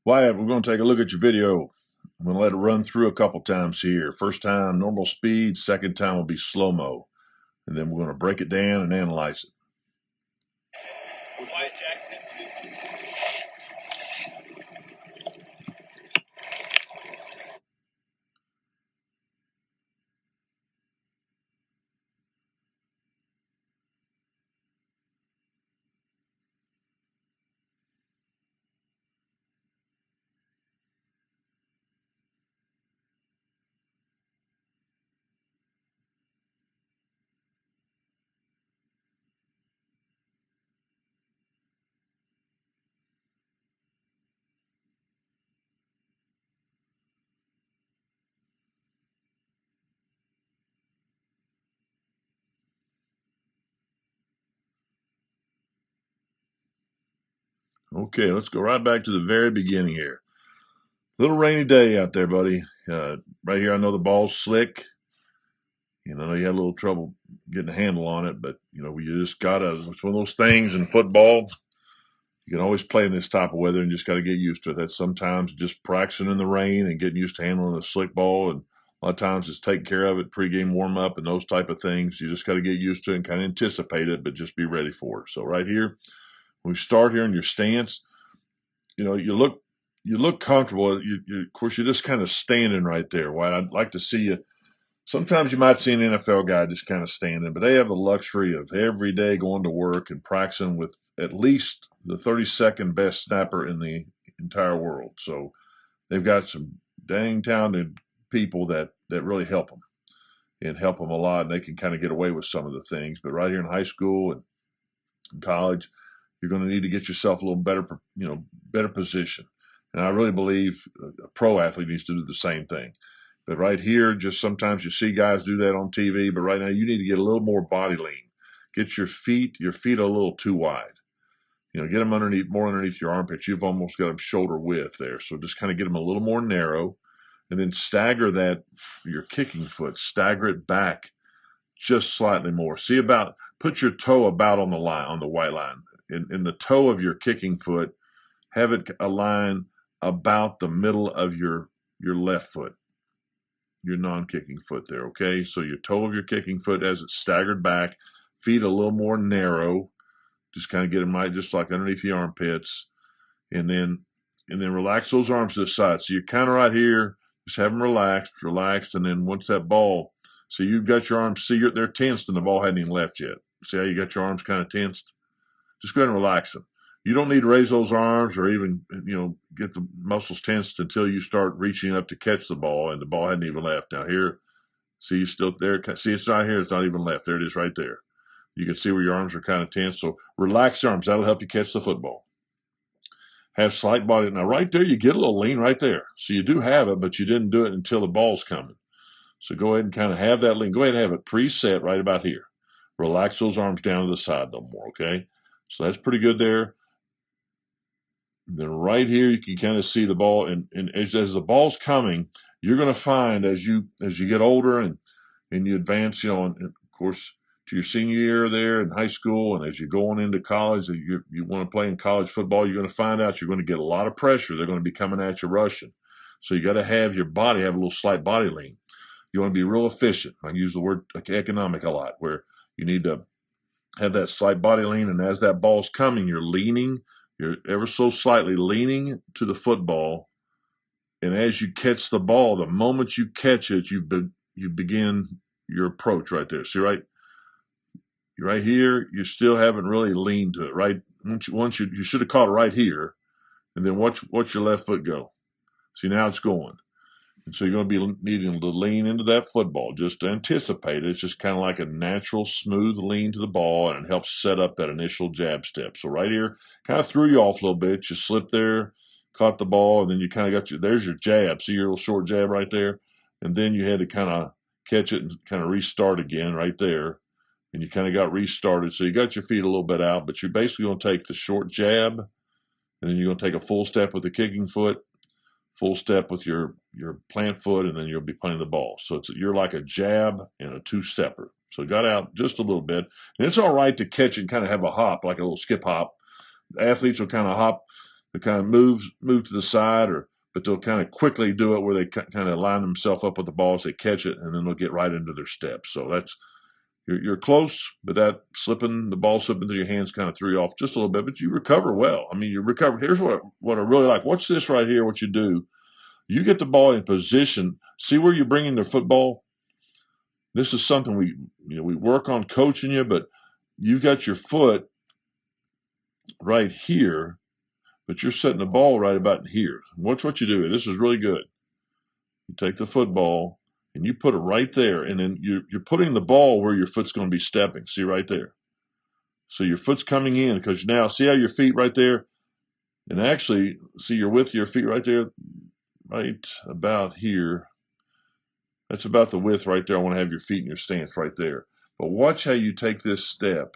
Wyatt, we're going to take a look at your video. I'm going to let it run through a couple times here. First time, normal speed. Second time will be slow-mo. And then we're going to break it down and analyze it. Wyatt Jackson. Okay, let's go right back to the very beginning here. Little rainy day out there, buddy. Right here, I know the ball's slick. I know you had a little trouble getting a handle on it, but, we just got to, it's one of those things in football. You can always play in this type of weather and just got to get used to it. That's sometimes just practicing in the rain and getting used to handling a slick ball. And a lot of times it's taking care of it, pregame warm up and those type of things. You just got to get used to it and kind of anticipate it, but just be ready for it. So right here, when we start here in your stance, you look comfortable. Of course, you're just kind of standing right there. Why I'd like to see you. Sometimes you might see an NFL guy just kind of standing, but they have the luxury of every day going to work and practicing with at least the 32nd best snapper in the entire world. So they've got some dang talented people that really help them and help them a lot. And they can kind of get away with some of the things. But right here in high school and in college, you're going to need to get yourself a little better, better position. And I really believe a pro athlete needs to do the same thing. But right here, just sometimes you see guys do that on TV, but right now you need to get a little more body lean. Get your feet a little too wide. Get them more underneath your armpits. You've almost got them shoulder width there. So just kind of get them a little more narrow and then stagger your kicking foot, stagger it back just slightly more. Put your toe about on the line, on the white line. In the toe of your kicking foot, have it align about the middle of your left foot, your non-kicking foot there, okay? So your toe of your kicking foot as it's staggered back, feet a little more narrow, just kind of get them right, just like underneath the armpits, and then relax those arms to the side. So you're kind of right here, just have them relaxed, and then once that ball, so you've got your arms, see they're tensed and the ball hadn't even left yet. See how you got your arms kind of tensed? Just go ahead and relax them. You don't need to raise those arms or even, get the muscles tensed until you start reaching up to catch the ball and the ball hadn't even left. Now here, see, you still there. See, it's not here. It's not even left. There it is right there. You can see where your arms are kind of tense. So relax your arms. That'll help you catch the football. Have slight body. Now right there, you get a little lean right there. So you do have it, but you didn't do it until the ball's coming. So go ahead and kind of have that lean. Go ahead and have it preset right about here. Relax those arms down to the side a little more, okay? So that's pretty good there. And then right here, you can kind of see the ball. And as the ball's coming, you're going to find as you get older and you advance, and of course, to your senior year there in high school, and as you're going into college, you want to play in college football, you're going to find out you're going to get a lot of pressure. They're going to be coming at you rushing. So you got to have your body have a little slight body lean. You want to be real efficient. I use the word economic a lot, where you need to have that slight body lean, and as that ball's coming, you're ever so slightly leaning to the football, and as you catch the ball, the moment you catch it, you begin your approach right there. See, right here, you still haven't really leaned to it, right? Once you should have caught it right here, and then watch your left foot go. See, now it's going. And so you're going to be needing to lean into that football just to anticipate it. It's just kind of like a natural, smooth lean to the ball, and it helps set up that initial jab step. So right here, kind of threw you off a little bit. You slipped there, caught the ball, and then you kind of there's your jab. See your little short jab right there? And then you had to kind of catch it and kind of restart again right there. And you kind of got restarted. So you got your feet a little bit out, but you're basically going to take the short jab, and then you're going to take a full step with the kicking foot, full step with your plant foot, and then you'll be playing the ball. So you're like a jab and a two-stepper. So it got out just a little bit. And it's all right to catch and kind of have a hop, like a little skip hop. The athletes will kind of hop They kind of move to the side, but they'll kind of quickly do it where they kind of line themselves up with the ball as they catch it, and then they'll get right into their steps. So that's you're close, but that the ball slipping through your hands kind of threw you off just a little bit, but you recover well. I mean, you recover. Here's what I really like. Watch this right here. What you do, you get the ball in position. See where you're bringing the football. This is something we work on coaching you, but you've got your foot right here, but you're setting the ball right about here. Watch what you do. This is really good. You take the football and you put it right there, and then you're putting the ball where your foot's going to be stepping. See right there. So your foot's coming in because now see how your feet right there, and actually see you're with your feet right there, right about here. That's about the width right there. I want to have your feet in your stance right there. But watch how you take this step,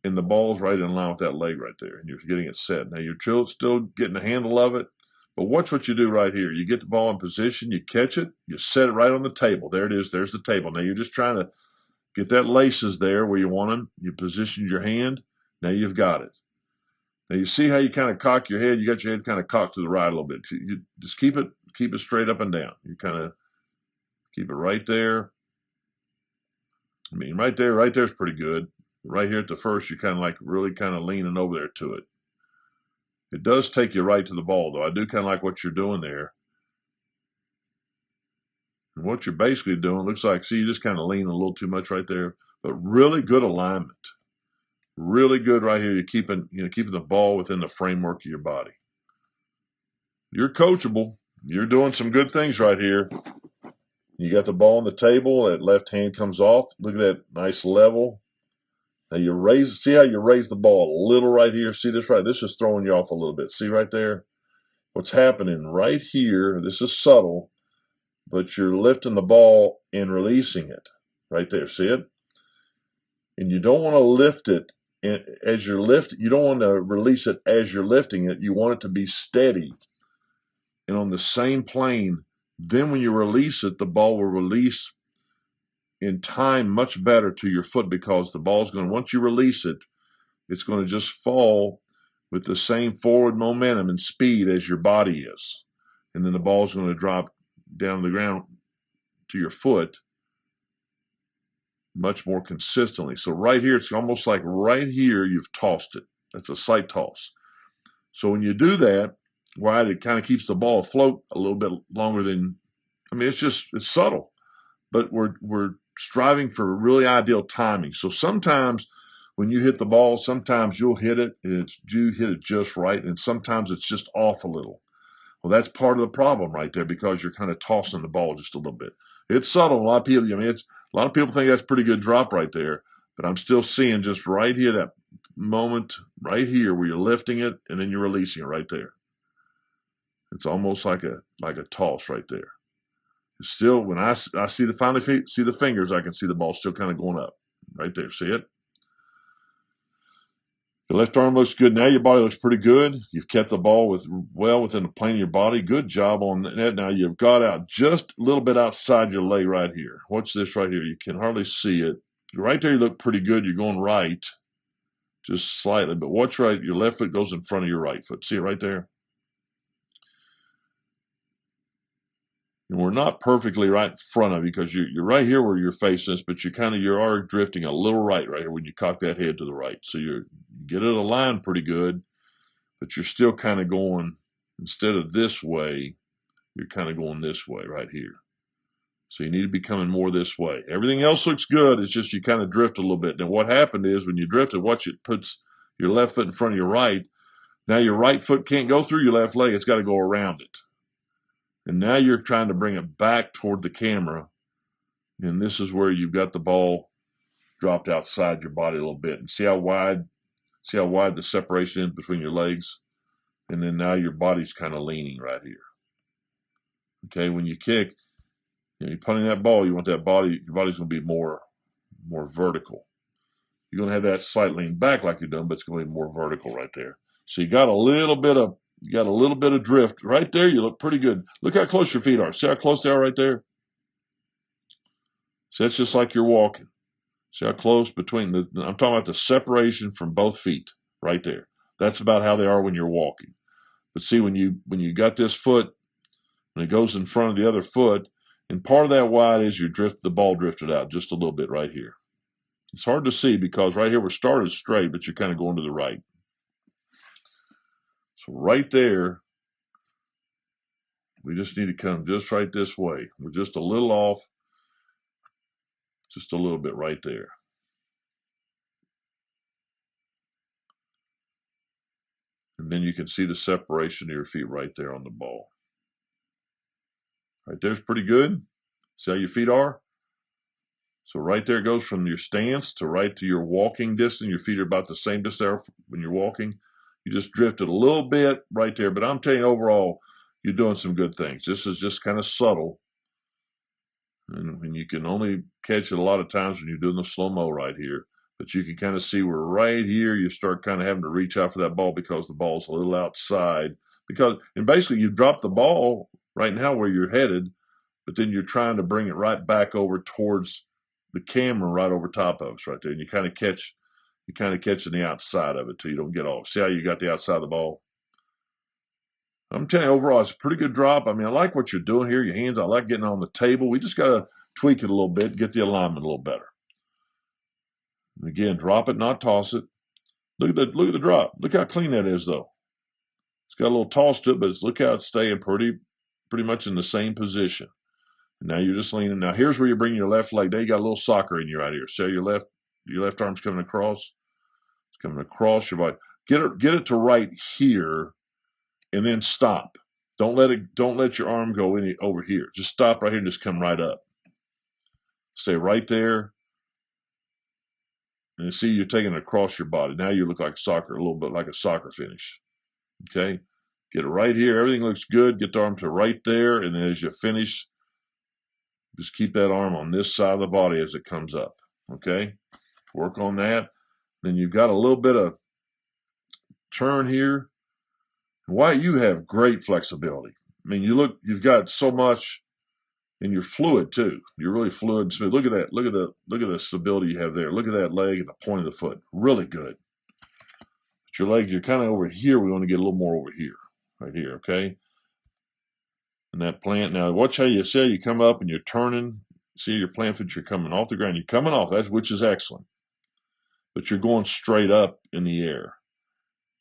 and the ball's right in line with that leg right there, and you're getting it set. Now you're still getting the handle of it, but watch what you do right here. You get the ball in position, you catch it, you set it right on the table. There it is. There's the table. Now you're just trying to get that laces there where you want them. You positioned your hand. Now you've got it. Now you see how you kind of cock your head. You got your head kind of cocked to the right a little bit. You just keep it straight up and down. You kind of keep it right there. I mean, right there's pretty good. Right here at the first, you're kind of like really kind of leaning over there to it. It does take you right to the ball, though. I do kind of like what you're doing there. And what you're basically doing, looks like, see, you just kind of lean a little too much right there, but really good alignment. Really good right here. You're keeping the ball within the framework of your body. You're coachable. You're doing some good things right here. You got the ball on the table. That left hand comes off. Look at that nice level. Now see how you raise the ball a little right here. See this right? This is throwing you off a little bit. See right there? What's happening right here? This is subtle, but you're lifting the ball and releasing it right there. See it? And you don't want to lift it as you're lifting. You don't want to release it as you're lifting it. You want it to be steady and on the same plane. Then when you release it, the ball will release in time much better to your foot, because the ball's going to, once you release it, it's going to just fall with the same forward momentum and speed as your body is. And then the ball's going to drop down to the ground to your foot much more consistently. So right here, it's almost like right here you've tossed it. That's a sight toss. So when you do that, Wyatt, it kind of keeps the ball afloat a little bit longer than, I mean, it's subtle, but we're striving for really ideal timing. So sometimes when you hit the ball, sometimes you'll hit it and you hit it just right, and sometimes it's just off a little. Well, that's part of the problem right there, because you're kind of tossing the ball just a little bit. It's subtle. A lot of people, a lot of people think that's pretty good drop right there, but I'm still seeing just right here, that moment right here where you're lifting it and then you're releasing it right there. It's almost like a toss right there. It's still, when I see the fingers, I can see the ball still kind of going up right there. See it? Your left arm looks good. Now your body looks pretty good. You've kept the ball well within the plane of your body. Good job on that. Now you've got out just a little bit outside your leg right here. Watch this right here. You can hardly see it. Right there you look pretty good. You're going right just slightly. But watch right. Your left foot goes in front of your right foot. See it right there? And we're not perfectly right in front of you, because you're right here where you're facing this, but you are drifting a little right here when you cock that head to the right. So you get it aligned pretty good, but you're still kind of going, instead of this way, you're kind of going this way right here. So you need to be coming more this way. Everything else looks good. It's just you kind of drift a little bit. Now what happened is when you drifted, watch, it puts your left foot in front of your right. Now your right foot can't go through your left leg. It's got to go around it. And now you're trying to bring it back toward the camera. And this is where you've got the ball dropped outside your body a little bit. And see how wide the separation is between your legs? And then now your body's kind of leaning right here. Okay, when you kick, you're punting that ball, you want that body, your body's going to be more vertical. You're going to have that slight lean back like you're doing, but it's going to be more vertical right there. So you got a little bit of drift right there. You look pretty good. Look how close your feet are. See how close they are right there? So that's just like you're walking. See how close between I'm talking about the separation from both feet right there. That's about how they are when you're walking. But see, when you got this foot, and it goes in front of the other foot, and part of that wide is the ball drifted out just a little bit right here. It's hard to see because right here we're started straight, but you're kind of going to the right. So right there, we just need to come just right this way. We're just a little off, just a little bit right there. And then you can see the separation of your feet right there on the ball. Right there's pretty good. See how your feet are? So right there goes from your stance to right to your walking distance. Your feet are about the same distance when you're walking. You just drifted a little bit right there. But I'm telling you, overall, you're doing some good things. This is just kind of subtle. And you can only catch it a lot of times when you're doing the slow-mo right here. But you can kind of see where right here you start kind of having to reach out for that ball because the ball's a little outside. And basically you drop the ball right now where you're headed, but then you're trying to bring it right back over towards the camera right over top of us right there. And you kind of catching the outside of it till you don't get off. See how you got the outside of the ball? I'm telling you, overall, it's a pretty good drop. I mean, I like what you're doing here. Your hands, I like getting on the table. We just got to tweak it a little bit, get the alignment a little better. And again, drop it, not toss it. Look at the drop. Look how clean that is, though. It's got a little toss to it, but look how it's staying pretty much in the same position. And now you're just leaning. Now here's where you bring your left leg. There you got a little soccer in you right here. See your left arm's coming across. It's coming across your body. Get it to right here, and then stop. Don't let your arm go any over here. Just stop right here and just come right up. Stay right there. And see you're taking it across your body. Now you look like soccer, a little bit like a soccer finish. Okay? Get it right here. Everything looks good. Get the arm to right there. And then as you finish, just keep that arm on this side of the body as it comes up. Okay? Work on that. Then you've got a little bit of turn here. Why you have great flexibility. I mean, you've got so much, and you're fluid too. You're really fluid and smooth. Look at that. Look at the stability you have there. Look at that leg and the point of the foot. Really good. But your leg, you're kind of over here. We want to get a little more over here, right here. Okay. And that plant. Now, watch how you say you come up and you're turning. See your plant foot. You're coming off the ground. You're coming off. Which is excellent. But you're going straight up in the air,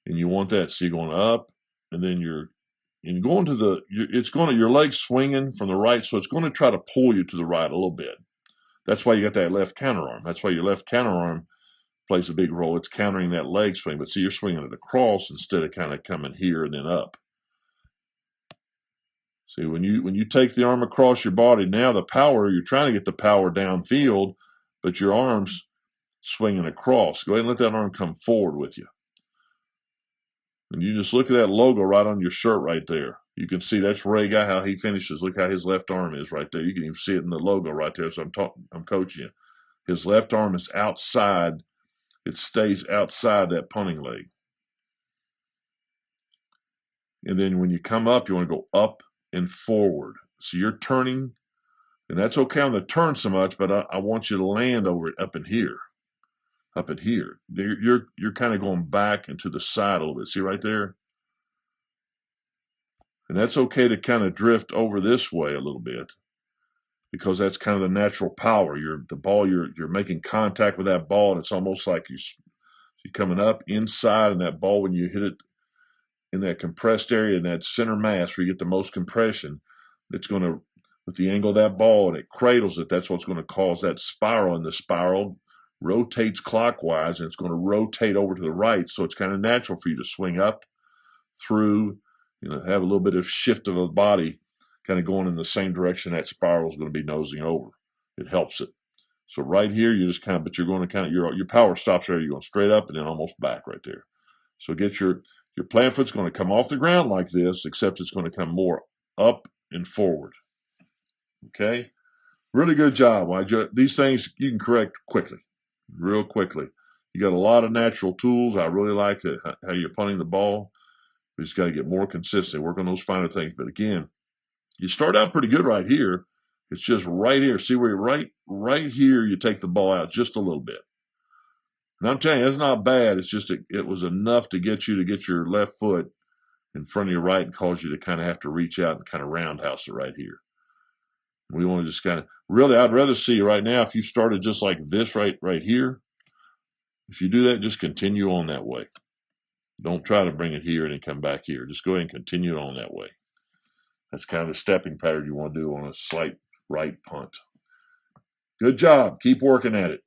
and you want that. So you're going up, and then you're going to your legs swinging from the right, so it's going to try to pull you to the right a little bit. That's why you got that left counter arm. That's why your left counter arm plays a big role. It's countering that leg swing, but see, you're swinging it across instead of kind of coming here and then up. See, when you take the arm across your body, now the power, you're trying to get the power downfield, but your arm's swinging across. Go ahead and let that arm come forward with you. And you just look at that logo right on your shirt right there. You can see that's Ray Guy, how he finishes. Look how his left arm is right there. You can even see it in the logo right there. So I'm coaching you. His left arm is outside. It stays outside that punting leg. And then when you come up, you want to go up and forward. So you're turning, and that's okay on the turn so much, but I want you to land over it up in here. Up in here. You're kind of going back and to the side a little bit. See right there? And that's okay to kind of drift over this way a little bit, because that's kind of the natural power. You're making contact with that ball, and it's almost like you're coming up inside, and that ball, when you hit it in that compressed area, in that center mass where you get the most compression, it's going to, with the angle of that ball, and it cradles it, that's what's going to cause that spiral, and the spiral rotates clockwise, and it's going to rotate over to the right, so it's kind of natural for you to swing up through, have a little bit of shift of the body kind of going in the same direction that spiral is going to be nosing over. It helps it. So right here, you just but you're going to your power stops there. You're going straight up and then almost back right there. So get your plant foot's going to come off the ground like this, except it's going to come more up and forward. Okay? Really good job. These things you can correct quickly, real quickly. You got a lot of natural tools. I really like how you're punting the ball. We just got to get more consistent, work on those finer things. But again, you start out pretty good right here. It's just right here. See where you're right here, you take the ball out just a little bit. And I'm telling you, it's not bad. It's just it was enough to get you to get your left foot in front of your right and cause you to kind of have to reach out and kind of roundhouse it right here. We want to just kind of really, I'd rather see right now if you started just like this right here. If you do that, just continue on that way. Don't try to bring it here and then come back here. Just go ahead and continue on that way. That's kind of the stepping pattern you want to do on a slight right punt. Good job. Keep working at it.